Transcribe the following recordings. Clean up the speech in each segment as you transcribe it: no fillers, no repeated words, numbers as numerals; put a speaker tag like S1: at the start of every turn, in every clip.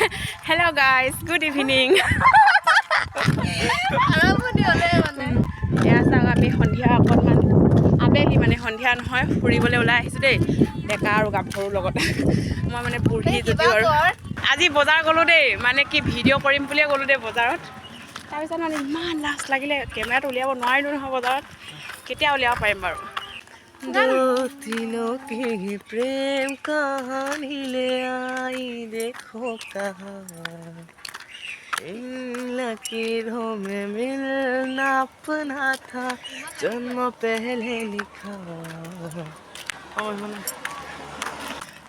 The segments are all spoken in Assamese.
S1: Hello guys, good evening. এয়া চাওক আমি সন্ধিয়া অকণমান আবেলি মানে সন্ধিয়া নহয় ফুৰিবলৈ ওলাই আহিছোঁ দেই ডেকা আৰু গাভৰুৰ লগত মই মানে বুঢ়ী যদিও আৰু আজি বজাৰ গ'লোঁ দেই মানে কি ভিডিঅ' কৰিম বুলিয়ে গ'লোঁ দেই বজাৰত তাৰপিছত মানে ইমান লাজ লাগিলে কেমেৰাটো উলিয়াব নোৱাৰিলোঁ নহয় বজাৰত কেতিয়া উলিয়াব পাৰিম বাৰু
S2: दो दिलों की प्रेम कहानी ले आई देखो कहाँ इन लकीरों में मिलना अपना था जन्म पहले लिखा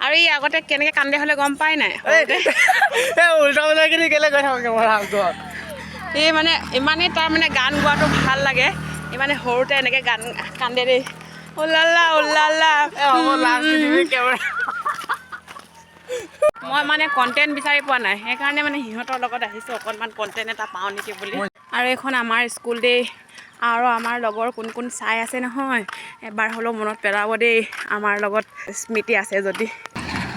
S1: আৰু ই আগতে কেনেকৈ কান্দে হ'লে গম পাই নাই
S2: উল্টা উল্টা কিনি কেলে গৈ থাকোঁ কেমেৰা আগত
S1: এই মানে ইমানেই তাৰ মানে গান গোৱাটো ভাল লাগে ইমানে সৰুতে এনেকৈ গান কান্দে দেই ওলালা ওলালা মই মানে কণ্টেণ্ট বিচাৰি পোৱা নাই সেইকাৰণে মানে সিহঁতৰ লগত আহিছোঁ অকণমান কণ্টেণ্ট এটা পাওঁ নেকি বুলি আৰু এইখন আমাৰ স্কুল দেই আৰু আমাৰ লগৰ কোন কোন চাই আছে নহয় এবাৰ হ'লেও মনত পেলাব দেই আমাৰ লগত স্মৃতি আছে যদি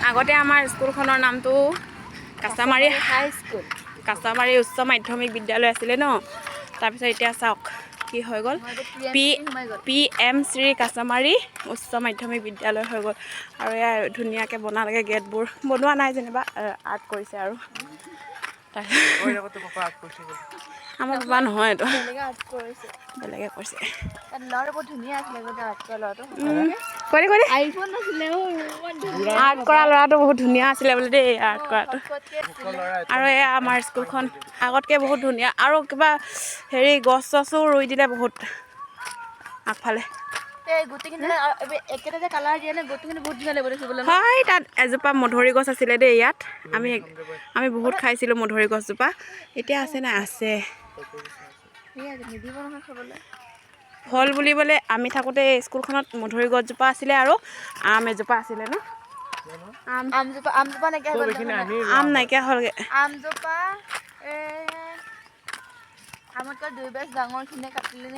S1: আগতে আমাৰ স্কুলখনৰ নামটো কাছামাৰী হাই স্কুল কাছামাৰী উচ্চ মাধ্যমিক বিদ্যালয় আছিলে ন তাৰপিছত এতিয়া চাওক কি হৈ গ'ল PM শ্ৰী কাছামাৰী উচ্চ মাধ্যমিক বিদ্যালয় হৈ গ'ল আৰু এয়া ধুনীয়াকৈ বনালেগৈ গেটবোৰ বনোৱা নাই যেনিবা আৰ্ট কৰিছে আৰু আমাৰ বাবা নহয় এইটো বেলেগে কৰিছে আৰ্ট কৰা ল'ৰাটো বহুত ধুনীয়া আছিলে বোলে দেই আৰ্ট কৰাটো আৰু এয়া আমাৰ স্কুলখন আগতকৈ বহুত ধুনীয়া আৰু কিবা হেৰি গছ চছো ৰুই দিলে বহুত আগফালে হয় তাত এজোপা মধুৰি গছ আছিলে দেই ইয়াত আমি বহুত খাইছিলোঁ মধুৰি গছজোপা এতিয়া আছে নাই আছে ফল বুলিবলৈ আমি থাকোঁতে স্কুলখনত মধুৰি গছজোপা আছিলে আৰু আম এজোপা আছিলে ন আম নাইকিয়া হ'লগৈ
S3: আমতকৈ 2 বেছ ডাঙৰখিনি কাটিলে